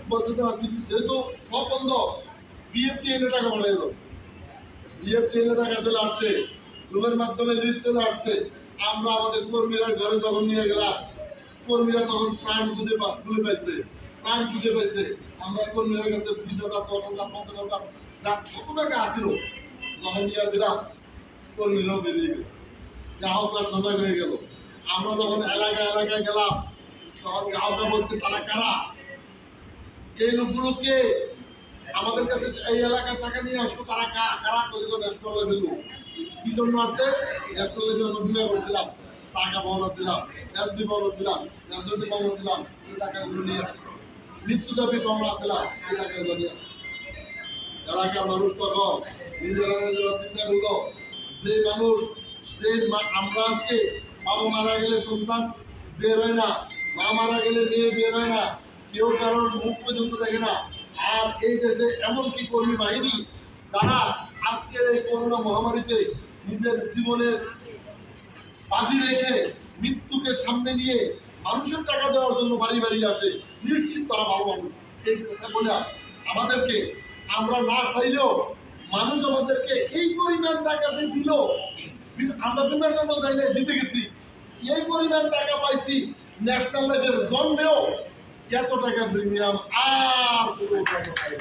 সচেতন আছি, যেহেতু সব বন্ধ, বিএফটি এনে টাকা বাড়াইল, বিএফটি এনে টাকা চলে আসছে, জুমের মাধ্যমে লিস্ট চলে আসছে। আমরা আমাদের কর্মীরা ঘরে যখন নিয়ে গেলাম, কর্মীরা তখন প্রাণ খুঁজে পাইছে, প্রাণ খুঁজে পাইছে। আমরা কর্মীরা কাছে 20,000, 10,000, 15,000 যার কত টাকা আসছিল যখন নিয়ে দিলাম, কর্মীরাও বেরিয়ে গেল, গ্রাহকরা সজাগ হয়ে গেল। আমরা যখন এলাকায় এলাকায় গেলাম, তখন গ্রাহকরা বলছে তারা কারা, এই লোকগুলোকে আমাদের কাছে এই এলাকার টাকা নিয়ে আসলো, তারা কারা তৈরি করে ন্যাশনাল লেভেল কি জন্য আসছে? ন্যাশনাল লেভেল বিমা করছিলাম, টাকা পাওনা ছিলাম, এসবি পাওনা ছিলাম, ন্যাশনালিটি পাওনা ছিলাম, এই টাকাগুলো নিয়ে আসছে। মৃত্যু দাবি পাওনা ছিলাম, এই টাকাগুলো নিয়ে আসছে। এলাকার মানুষ তখন নিজেরা নিজেরা চিন্তা করলো, যে মানুষ যে আমরা আজকে বাবা মারা গেলে সন্তান বের হয় না, মা মারা গেলে মেয়ে বের হয় না, কেউ কারোর মুখ পর্যন্ত দেখে না। আর এই দেশে এমন কি কর্মী বাহিনী যারা আজকের এই করোনা মহামারীতে নিজের জীবনের বাজি রেখে মৃত্যুকে সামনে নিয়ে মানুষের টাকা দেওয়ার জন্য বাড়ি বাড়ি আসে, নিশ্চিত তারা ভালো মানুষ। এই কথা বলে আমাদেরকে, আমরা না চাইলেও মানুষ আমাদেরকে এই পরিমাণ টাকা যে দিল, আমরা বিমার জন্য চাইলে দিতে গেছি, এই পরিমাণ টাকা পাইছি, ন্যাশনাল লেভেল জন্মেও এত টাকা প্রিমিয়াম আর কোনো টাকা পাইনি।